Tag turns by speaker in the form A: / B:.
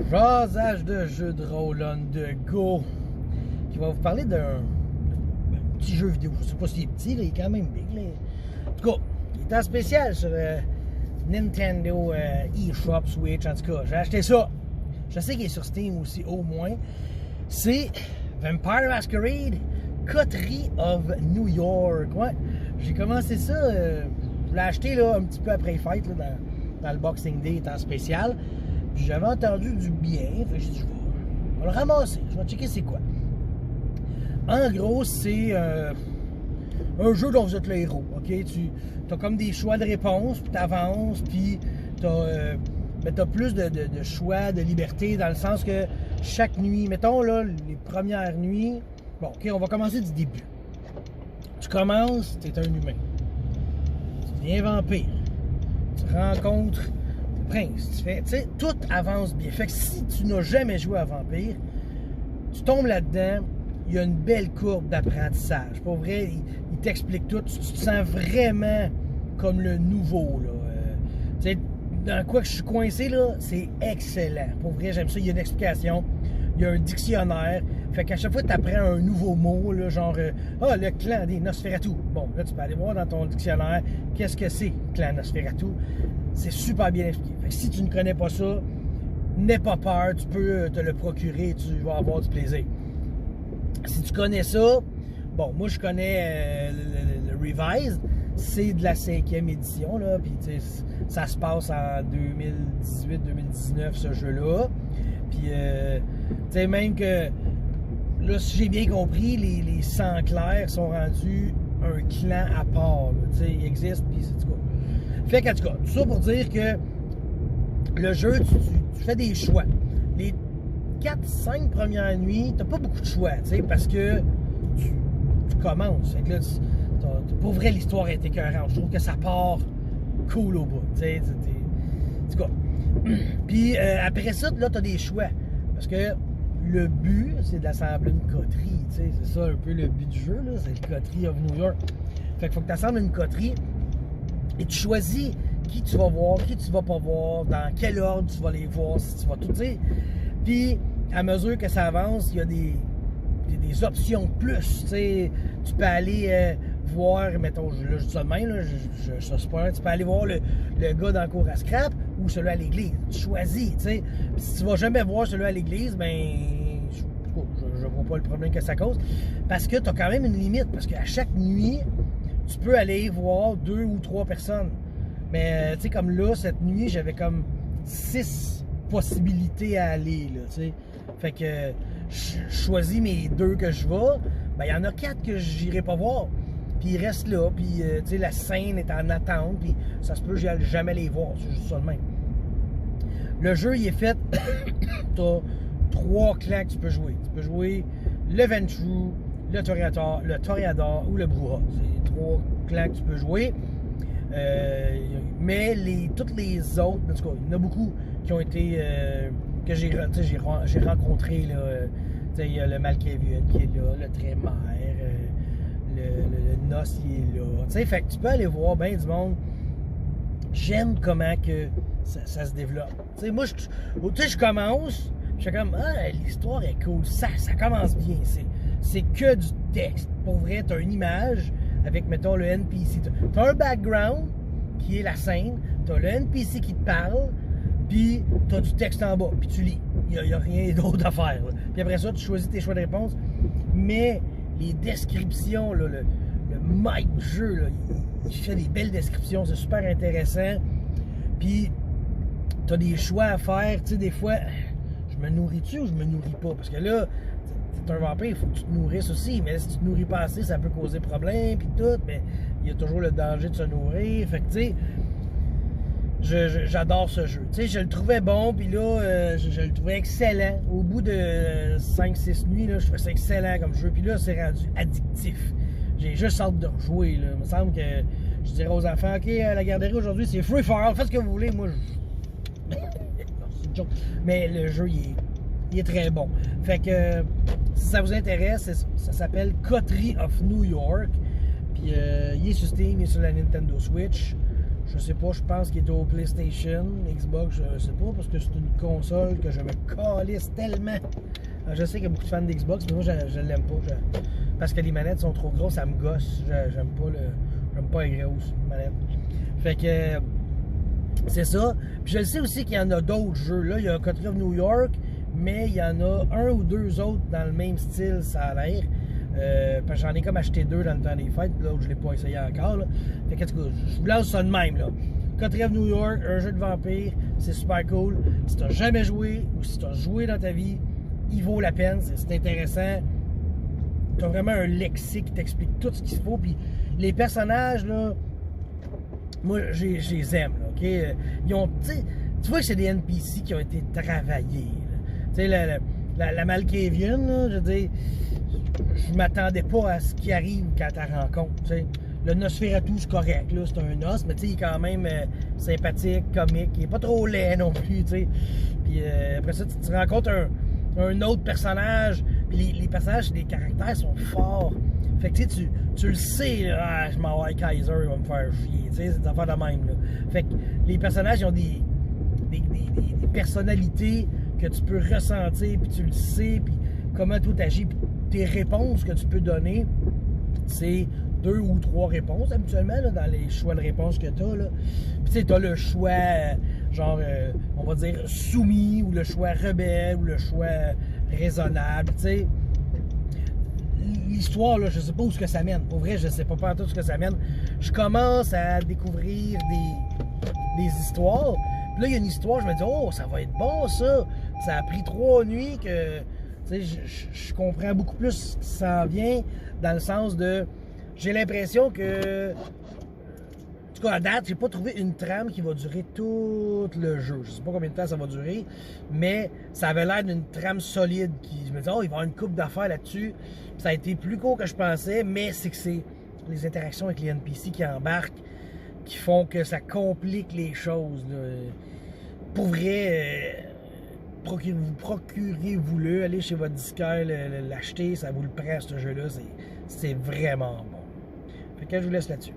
A: Jasage de jeu de rôle on the go qui va vous parler d'un petit jeu vidéo. Je sais pas s'il est petit, là, il est quand même big. Là. En tout cas, il est en spécial sur Nintendo eShop Switch. En tout cas, j'ai acheté ça. Je sais qu'il est sur Steam aussi, au moins. C'est Vampire Masquerade Coterie of New York. Ouais, j'ai commencé ça. Je l'ai acheté là, un petit peu après les fêtes, là, dans le Boxing Day, étant spécial. Puis j'avais entendu du bien. Fait que j'ai dit, je vais le ramasser. Je vais checker c'est quoi. En gros, c'est un jeu dont vous êtes le héros. Okay? Tu as comme des choix de réponses, puis tu avances, puis tu as plus de choix, de liberté, dans le sens que chaque nuit, mettons là, les premières nuits, bon, ok, on va commencer du début. Tu commences, tu es un humain. Tu deviens vampire. Tu rencontres le prince. Tu fais, tu sais, tout avance bien. Fait que si tu n'as jamais joué à vampire, tu tombes là-dedans. Il y a une belle courbe d'apprentissage. Pour vrai, il t'explique tout. Tu te sens vraiment comme le nouveau. Là. Dans quoi que je suis coincé, là, c'est excellent. Pour vrai, j'aime ça. Il y a une explication. Il y a un dictionnaire. Fait qu'à chaque fois que tu apprends un nouveau mot, là, genre le clan des Nosferatu. Bon, là, tu peux aller voir dans ton dictionnaire qu'est-ce que c'est, le clan Nosferatu. C'est super bien expliqué. Fait que si tu ne connais pas ça, n'aie pas peur. Tu peux te le procurer et tu vas avoir du plaisir. Si tu connais ça, bon, moi je connais le Revised, c'est de la 5e édition, là, puis ça se passe en 2018-2019, ce jeu-là. Puis, tu sais, même que, là, si j'ai bien compris, les Sang Clairs sont rendus un clan à part, tu sais, ils existent, puis c'est tout cas. Fait qu'en tout cas, tout ça pour dire que le jeu, tu fais des choix. Les 4-5 premières nuits, t'as pas beaucoup de choix, tu sais, parce que tu commences. Fait que là, pour vrai, l'histoire est écœurante. Je trouve que ça part cool au bout, tu sais. En tout cas. Puis après ça, là, t'as des choix. Parce que le but, c'est d'assembler une coterie, tu sais. C'est ça un peu le but du jeu, là. C'est le Coterie of New York. Fait qu'il faut que tu assembles une coterie et tu choisis qui tu vas voir, qui tu vas pas voir, dans quel ordre tu vas les voir, si tu vas tout, tu sais. Puis, à mesure que ça avance, il y a des options de plus. T'sais. Tu peux aller voir, mettons, là, je dis ça de même, là, je spoil, tu peux aller voir le gars dans le cours à scrap ou celui à l'église. Tu choisis, tu sais. Si tu vas jamais voir celui à l'église, ben, je vois pas le problème que ça cause. Parce que tu as quand même une limite. Parce qu'à chaque nuit, tu peux aller voir 2 ou 3 personnes. Mais, tu sais, comme là, cette nuit, j'avais comme 6 possibilités à aller, là, tu sais. Fait que je choisis mes 2 que je vais, ben il y en a 4 que j'irai pas voir. Puis ils restent là, puis tu sais, la scène est en attente, puis ça se peut que j'aille jamais les voir, c'est juste ça de même. Le jeu, il est fait, t'as 3 clans que tu peux jouer. Tu peux jouer le Ventrue, le Toreador ou le Brujah. C'est 3 clans que tu peux jouer. Mais toutes les autres, en tout cas, il y en a beaucoup qui ont été que j'ai rencontré là. Il y a le Malkavian qui est là, le Trémère, le Nos qui est là. T'sais, fait que tu peux aller voir bien du monde. J'aime comment que ça se développe. T'sais, moi, je commence, je suis comme l'histoire est cool, ça commence bien. C'est que du texte. Pour vrai, t'as une image avec, mettons, le NPC. T'as un background qui est la scène, t'as le NPC qui te parle, puis t'as du texte en bas, puis tu lis. Il n'y a rien d'autre à faire. Là. Puis après ça, tu choisis tes choix de réponse. Mais les descriptions, là, le maître du jeu, là, il fait des belles descriptions, c'est super intéressant. Puis t'as des choix à faire. Tu sais, des fois, je me nourris-tu ou je me nourris pas? Parce que là, t'es un vampire, il faut que tu te nourrisses aussi. Mais si tu te nourris pas assez, ça peut causer problème, puis tout. Mais il y a toujours le danger de se nourrir. Fait que, tu sais, j'adore ce jeu. Tu sais, je le trouvais bon, puis là, je le trouvais excellent. Au bout de 5-6 nuits, là, je trouvais ça excellent comme jeu. Puis là, c'est rendu addictif. J'ai juste hâte de rejouer, là. Il me semble que je dirais aux enfants, OK, la garderie aujourd'hui, c'est free for all, faites ce que vous voulez. Moi, non, c'est une joke. Mais le jeu, il est très bon. Fait que, si ça vous intéresse, ça s'appelle Coterie of New York. Puis, il est sur Steam, il est sur la Nintendo Switch. Je sais pas, je pense qu'il est au PlayStation, Xbox, je sais pas, parce que c'est une console que je me calisse tellement. Alors, je sais qu'il y a beaucoup de fans d'Xbox, mais moi je l'aime pas. Parce que les manettes sont trop grosses, ça me gosse. J'aime pas les grosses manettes. Fait que c'est ça. Puis je le sais aussi qu'il y en a d'autres jeux. Là, il y a Country of New York, mais il y en a un ou deux autres dans le même style, ça a l'air. Parce que j'en ai comme acheté deux dans le temps des fêtes, l'autre je l'ai pas essayé encore. Là. Fait que, en tout cas, je vous lance ça de même. Là. Country of New York, un jeu de vampire, c'est super cool. Si tu n'as jamais joué ou si tu as joué dans ta vie, il vaut la peine, c'est intéressant. Tu as vraiment un lexique qui t'explique tout ce qu'il faut. Puis les personnages, là, moi, je les aime. Là, okay? Ils ont, tu vois que c'est des NPC qui ont été travaillés. Tu sais, la Malkavian, là, je veux dire, je m'attendais pas à ce qui arrive quand tu la rencontres. T'sais. Le Nosferatu, c'est correct, là, c'est un os, mais il est quand même sympathique, comique, il est pas trop laid non plus. T'sais. Puis après ça, tu rencontres un autre personnage, puis les personnages, les caractères sont forts. Fait que tu le sais, là, ah, je m'en vais Kaiser, il va me faire chier, c'est des affaires de même. Là. Fait que les personnages, ils ont des personnalités que tu peux ressentir, puis tu le sais, puis comment tout agit, puis tes réponses que tu peux donner, c'est 2 ou 3 réponses habituellement là, dans les choix de réponses que tu as. Puis tu sais, tu as le choix, genre, on va dire soumis, ou le choix rebelle, ou le choix raisonnable, tu sais. L'histoire, là, je sais pas où ce que ça mène. Pour vrai, je sais pas tout ce que ça mène. Je commence à découvrir des histoires. Puis là, il y a une histoire, je me dis, oh, ça va être bon, ça. Ça a pris 3 nuits que, tu sais, je comprends beaucoup plus ce qui s'en vient, dans le sens de, j'ai l'impression que, en tout cas, à date, j'ai pas trouvé une trame qui va durer tout le jeu. Je sais pas combien de temps ça va durer, mais ça avait l'air d'une trame solide. Je me dis, oh, il va y avoir une couple d'affaires là-dessus. Ça a été plus court que je pensais, mais c'est que c'est les interactions avec les NPC qui embarquent qui font que ça complique les choses. Là. Pour vrai, procurez-vous-le, allez chez votre disquaire, l'acheter, ça vous le prend, ce jeu-là. C'est vraiment bon. Fait que je vous laisse là-dessus.